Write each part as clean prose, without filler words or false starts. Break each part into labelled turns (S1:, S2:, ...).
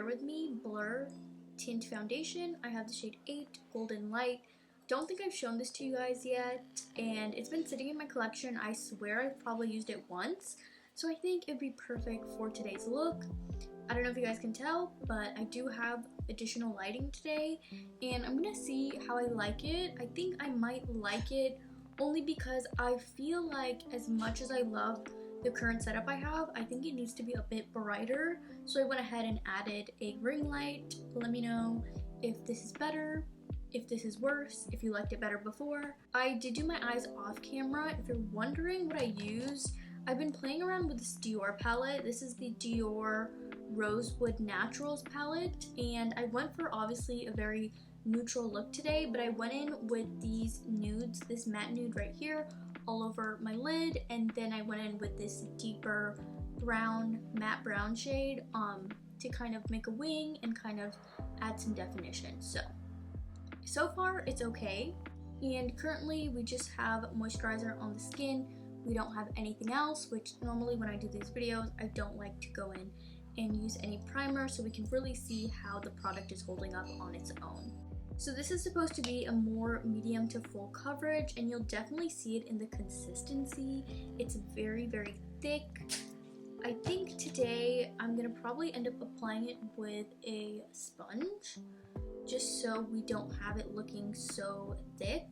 S1: with me Blur Tint Foundation. I have the shade 8 Golden Light. Don't think I've shown this to you guys yet, and it's been sitting in my collection. I swear I've probably used it once, so I think it'd be perfect for today's look. I don't know if you guys can tell, but I do have additional lighting today, and I'm gonna see how I like it. I think I might like it only because I feel like as much as I love the current setup I have, I think it needs to be a bit brighter. So I went ahead and added a ring light. Let me know if this is better, if this is worse, if you liked it better before. I did do my eyes off camera. If you're wondering what I use, I've been playing around with this Dior palette. This is the Dior Rosewood Naturals palette, and I went for obviously a very neutral look today, but I went in with these nudes, this matte nude right here all over my lid, and then I went in with this deeper brown, matte brown shade to kind of make a wing and kind of add some definition. So far it's okay, and currently we just have moisturizer on the skin. We don't have anything else, which normally when I do these videos I don't like to go in and use any primer, so we can really see how the product is holding up on its own. So this is supposed to be a more medium to full coverage, and you'll definitely see it in the consistency. It's very, very thick. I think today I'm gonna probably end up applying it with a sponge, just so we don't have it looking so thick.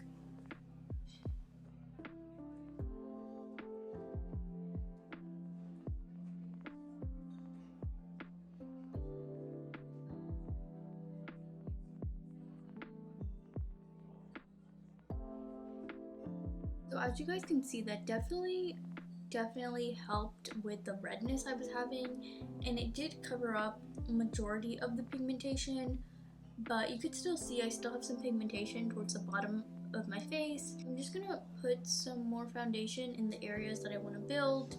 S1: So as you guys can see, that definitely helped with the redness I was having, and it did cover up a majority of the pigmentation, but you could still see I still have some pigmentation towards the bottom of my face. I'm just gonna put some more foundation in the areas that I want to build,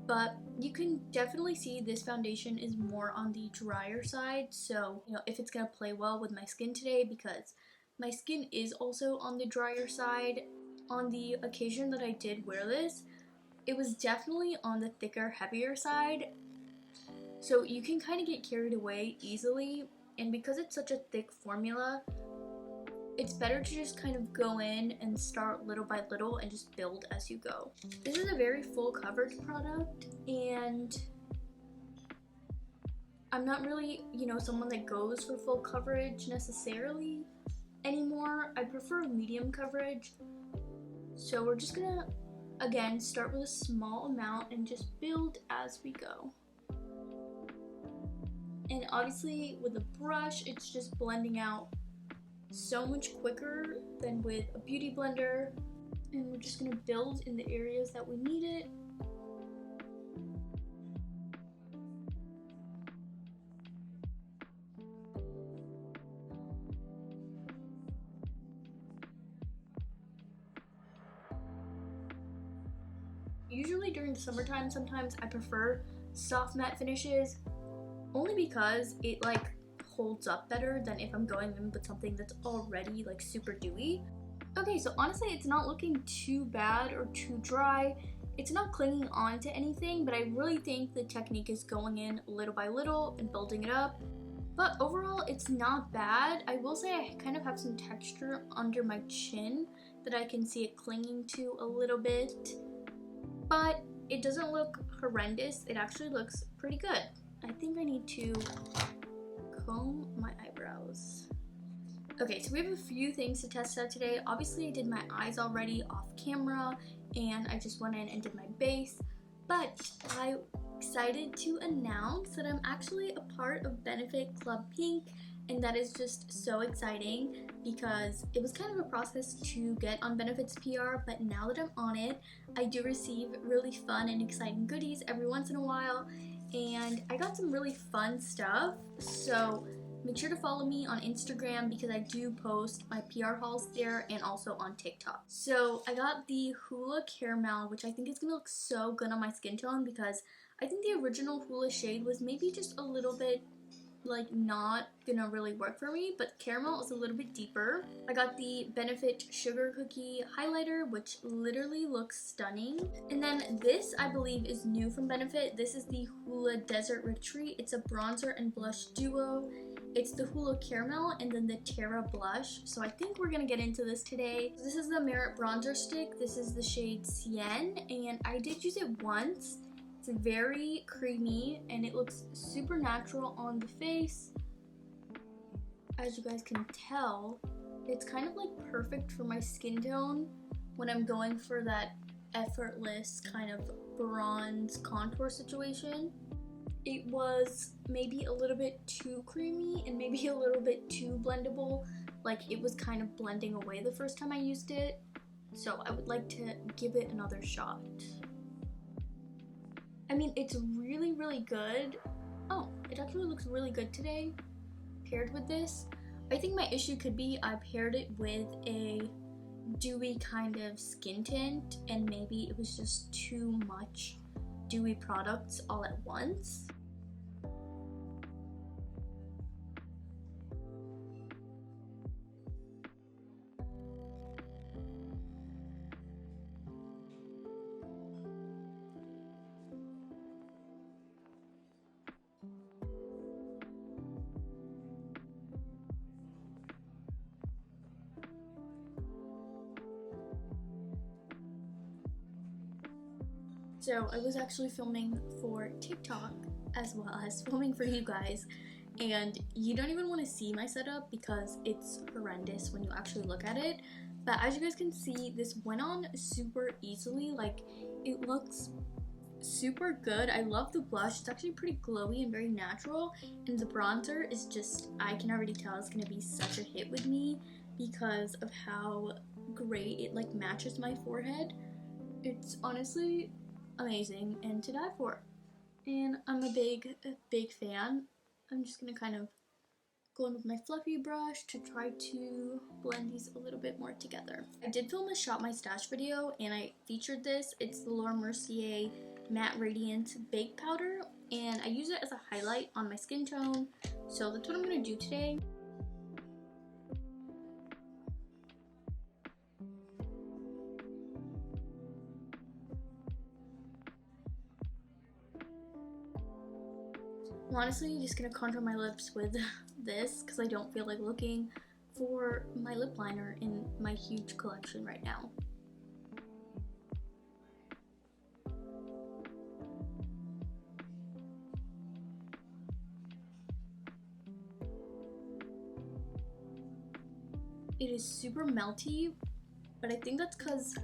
S1: but you can definitely see this foundation is more on the drier side, so you know if it's gonna play well with my skin today, because my skin is also on the drier side. On the occasion that I did wear this, it was definitely on the thicker, heavier side, so you can kind of get carried away easily, and because it's such a thick formula, it's better to just kind of go in and start little by little and just build as you go. This is a very full coverage product, and I'm not really, someone that goes for full coverage necessarily anymore. I prefer medium coverage. So we're just gonna, again, start with a small amount and just build as we go. And obviously with a brush, it's just blending out so much quicker than with a beauty blender. And we're just gonna build in the areas that we need it. Usually during the summertime, sometimes I prefer soft matte finishes, only because it holds up better than if I'm going in with something that's already super dewy. Okay, so honestly it's not looking too bad or too dry. It's not clinging on to anything, but I really think the technique is going in little by little and building it up. But overall it's not bad. I will say I kind of have some texture under my chin that I can see it clinging to a little bit. But it doesn't look horrendous. It actually looks pretty good. I think I need to comb my eyebrows. Okay, so we have a few things to test out today. Obviously I did my eyes already off camera, and I just went in and did my base. But I'm excited to announce that I'm actually a part of Benefit Club Pink, and that is just so exciting because it was kind of a process to get on Benefit's PR, but now that I'm on it, I do receive really fun and exciting goodies every once in a while, and I got some really fun stuff. So make sure to follow me on Instagram because I do post my PR hauls there, and also on TikTok. So I got the Hoola Caramel, which I think is gonna look so good on my skin tone because I think the original Hoola shade was maybe just a little bit like not gonna really work for me, but caramel is a little bit deeper. I got the Benefit Sugar Cookie highlighter, which literally looks stunning. And then this I believe is new from Benefit. This is the Hoola Desert Retreat. It's a bronzer and blush duo. It's the Hoola Caramel and then the Terra Blush. So I think we're gonna get into this today. This is the Merit Bronzer Stick. This is the shade Cien, and I did use it once. It's very creamy and it looks super natural on the face. As you guys can tell, it's kind of like perfect for my skin tone when I'm going for that effortless kind of bronze contour situation. It was maybe a little bit too creamy and maybe a little bit too blendable. Like it was kind of blending away the first time I used it. So I would like to give it another shot. I mean, it's really, really good. Oh, it actually looks really good today, paired with this. I think my issue could be I paired it with a dewy kind of skin tint, and maybe it was just too much dewy products all at once. So I was actually filming for TikTok as well as filming for you guys, and you don't even want to see my setup because it's horrendous when you actually look at it. But as you guys can see, this went on super easily. Like, it looks super good. I love the blush. It's actually pretty glowy and very natural, and the bronzer is just, I can already tell it's gonna be such a hit with me because of how great it like matches my forehead. It's honestly amazing and to die for, and I'm a big fan. I'm just gonna kind of go in with my fluffy brush to try to blend these a little bit more together. I did film a Shop My Stash video and I featured this. It's the Laura Mercier Matte Radiant Baked Powder, and I use it as a highlight on my skin tone, so that's what I'm gonna do today. I'm honestly just gonna contour my lips with this because I don't feel like looking for my lip liner in my huge collection right now. It is super melty, but I think that's because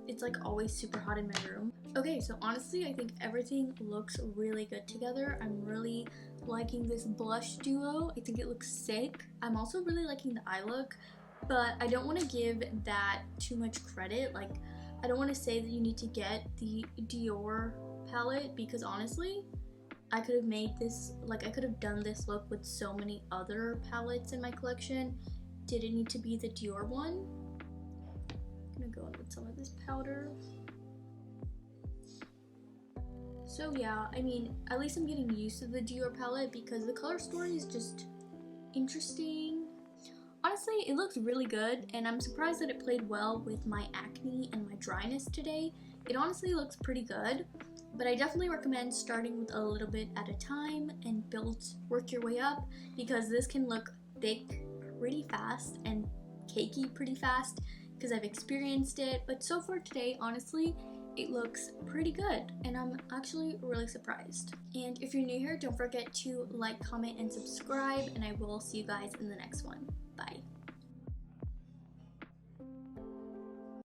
S1: it's like always super hot in my room. Okay, so honestly, I think everything looks really good together. I'm really liking this blush duo. I think it looks sick. I'm also really liking the eye look, but I don't want to give that too much credit. Like, I don't want to say that you need to get the Dior palette because honestly, I could have made this, like I could have done this look with so many other palettes in my collection. Did it need to be the Dior one? I'm gonna go in with some of this powder. So yeah, I mean, at least I'm getting used to the Dior palette because the color story is just interesting. Honestly, it looks really good, and I'm surprised that it played well with my acne and my dryness today. It honestly looks pretty good, but I definitely recommend starting with a little bit at a time and work your way up, because this can look thick pretty fast and cakey pretty fast because I've experienced it. But so far today, honestly, it looks pretty good, and I'm actually really surprised. And if you're new here, don't forget to like, comment, and subscribe, and I will see you guys in the next one. Bye.